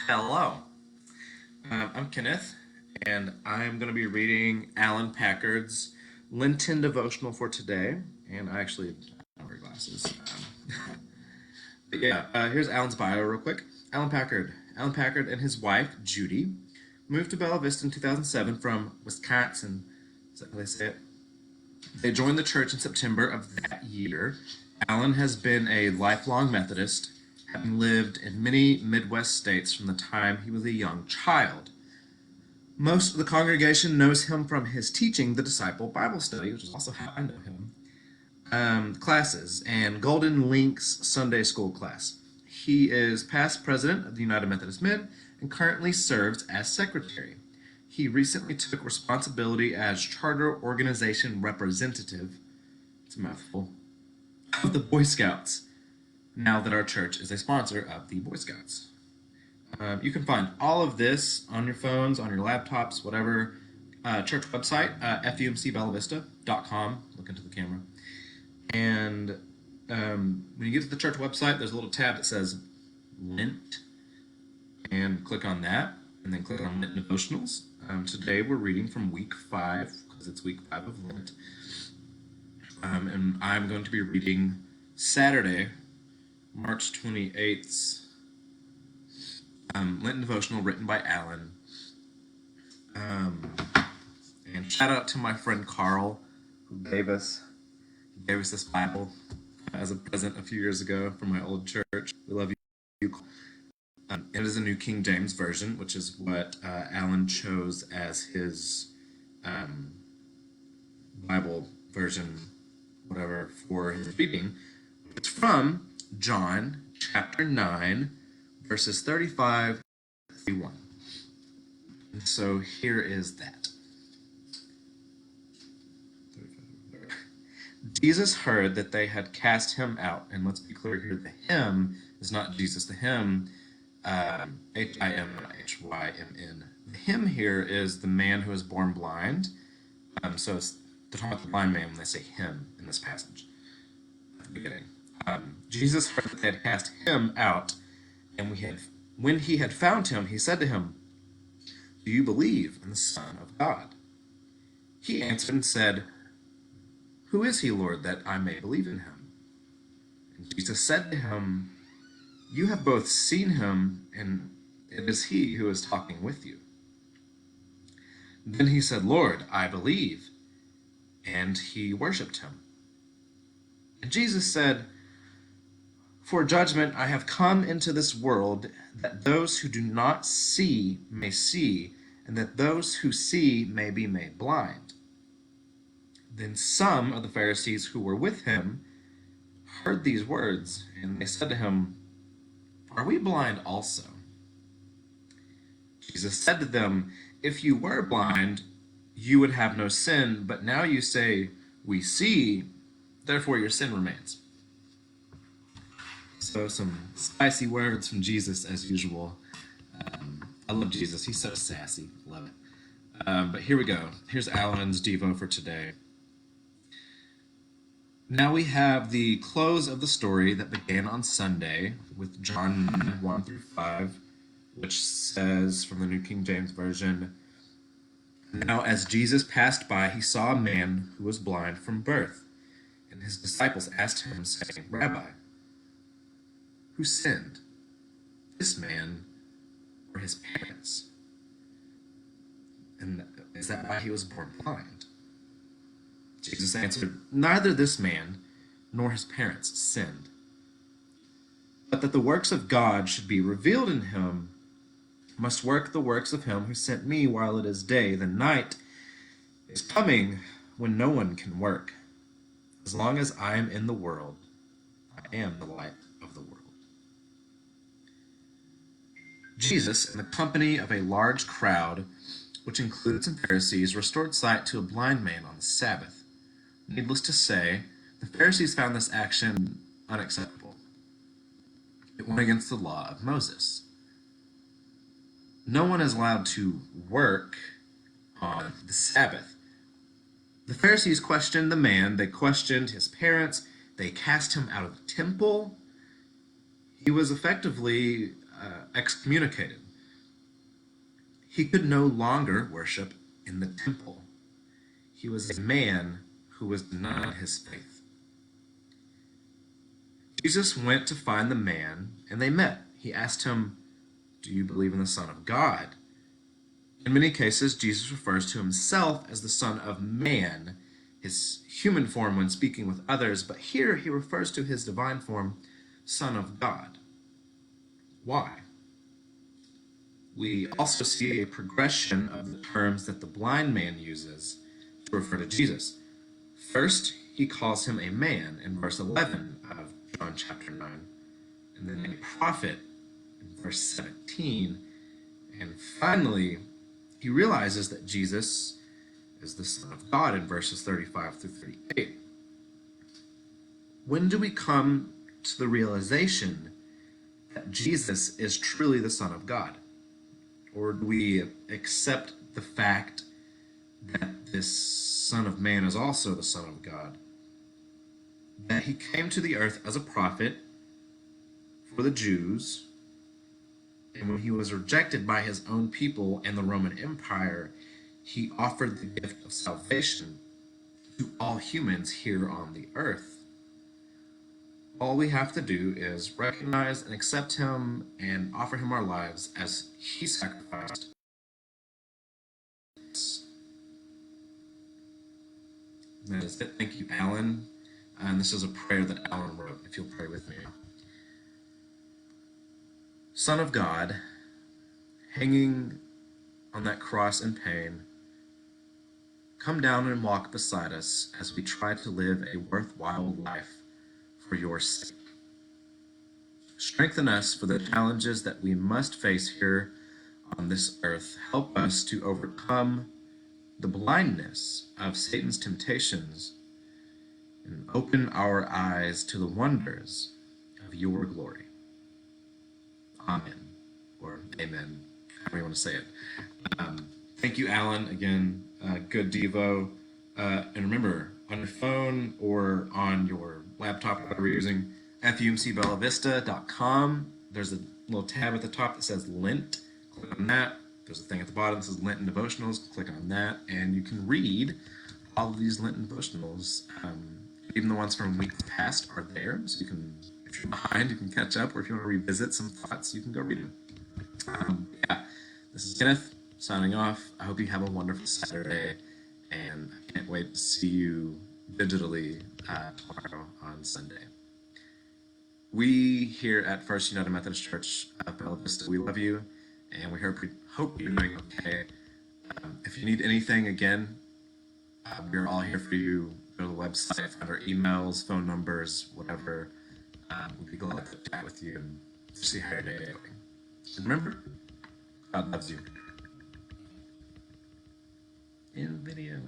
Hello, I'm Kenneth, and I'm going to be reading Alan Packard's Lenten Devotional for today. And I actually don't wear glasses. But yeah, here's Alan's bio real quick. Alan Packard. Alan Packard and his wife, Judy, moved to Bella Vista in 2007 from Wisconsin. Is that how they say it? They joined the church in September of that year. Alan has been a lifelong Methodist, having lived in many Midwest states from the time he was a young child. Most of the congregation knows him from his teaching the Disciple Bible Study, which is also how I know him, classes, and Golden Links Sunday School class. He is past president of the United Methodist Men and currently serves as secretary. He recently took responsibility as charter organization representative, it's a mouthful, of the Boy Scouts, now that our church is a sponsor of the Boy Scouts. You can find all of this on your phones, on your laptops, whatever. Church website, fumcbellavista.com. Look into the camera. And when you get to the church website, there's a little tab that says Lent. And click on that, and then click on Lent Devotionals. Today we're reading from week 5, because it's week 5 of Lent. And I'm going to be reading Saturday, March 28th, Lenten Devotional written by Alan. And shout out to my friend Carl, who gave us this Bible as a present a few years ago from my old church. We love you. It is a New King James Version, which is what Alan chose as his Bible version, whatever, for his reading. It's from John chapter 9, verses 35 to 31. And so here is that. Jesus heard that they had cast him out. And let's be clear here, the him is not Jesus. The him, H-I-M-H-Y-M-N. The him here is the man who was born blind. So it's they're talking about the blind man when they say him in this passage at the beginning. Jesus heard that they had cast him out, and when he had found him, he said to him, "Do you believe in the Son of God?" He answered and said, "Who is he, Lord, that I may believe in him?" And Jesus said to him, "You have both seen him, and it is he who is talking with you." Then he said, "Lord, I believe," and he worshipped him. And Jesus said, "For judgment I have come into this world, that those who do not see may see, and that those who see may be made blind." Then some of the Pharisees who were with him heard these words, and they said to him, "Are we blind also?" Jesus said to them, "If you were blind, you would have no sin, but now you say, 'We see,' therefore your sin remains." So some spicy words from Jesus as usual. I love Jesus. He's so sassy. Love it. But here we go. Here's Alan's Devo for today. Now we have the close of the story that began on Sunday with John 1 through 5, which says from the New King James Version, "Now as Jesus passed by, he saw a man who was blind from birth. And his disciples asked him, saying, 'Rabbi, who sinned, this man or his parents? And is that why he was born blind?' Jesus answered, 'Neither this man nor his parents sinned, but that the works of God should be revealed in him. Must work the works of him who sent me while it is day. The night is coming when no one can work. As long as I am in the world, I am the light of the world.'" Jesus, in the company of a large crowd, which included some Pharisees, restored sight to a blind man on the Sabbath. Needless to say, the Pharisees found this action unacceptable. It went against the law of Moses. No one is allowed to work on the Sabbath. The Pharisees questioned the man, they questioned his parents, they cast him out of the temple. He was effectively excommunicated. He could no longer worship in the temple. He was a man who was denied his faith. Jesus went to find the man, and they met. He asked him, "Do you believe in the Son of God?" In many cases, Jesus refers to himself as the Son of Man, his human form when speaking with others, but here he refers to his divine form, Son of God. Why? We also see a progression of the terms that the blind man uses to refer to Jesus. First, he calls him a man in verse 11 of John chapter 9, and then a prophet in verse 17, and finally, he realizes that Jesus is the Son of God in verses 35 through 38. When do we come to the realization that Jesus is truly the Son of God? Or do we accept the fact that this Son of Man is also the Son of God? That he came to the earth as a prophet for the Jews, and when he was rejected by his own people and the Roman Empire, he offered the gift of salvation to all humans here on the earth. All we have to do is recognize and accept him and offer him our lives as he sacrificed. That is it. Thank you, Alan. And this is a prayer that Alan wrote, if you'll pray with me. Son of God, hanging on that cross in pain, come down and walk beside us as we try to live a worthwhile life for your sake. Strengthen us for the challenges that we must face here on this earth. Help us to overcome the blindness of Satan's temptations and open our eyes to the wonders of your glory. Amen, or amen, however you want to say it. Thank you, Alan. Again, good Devo. And remember, on your phone or on your laptop, whatever you're using, fumcbellavista.com. There's a little tab at the top that says Lent. Click on that. There's a thing at the bottom that says Lenten Devotionals. Click on that, and you can read all of these Lenten Devotionals. Even the ones from weeks past are there, so you can, if you're behind, you can catch up, or if you want to revisit some thoughts, you can go read them. This is Kenneth signing off. I hope you have a wonderful Saturday, and I can't wait to see you digitally tomorrow on Sunday. We here at First United Methodist Church of Bella Vista, we love you, and we hope you're doing okay. If you need anything, again, we're all here for you. Go to the website, find our emails, phone numbers, whatever. We'd be glad to chat with you and see how your day is going. And remember, God loves you. In video.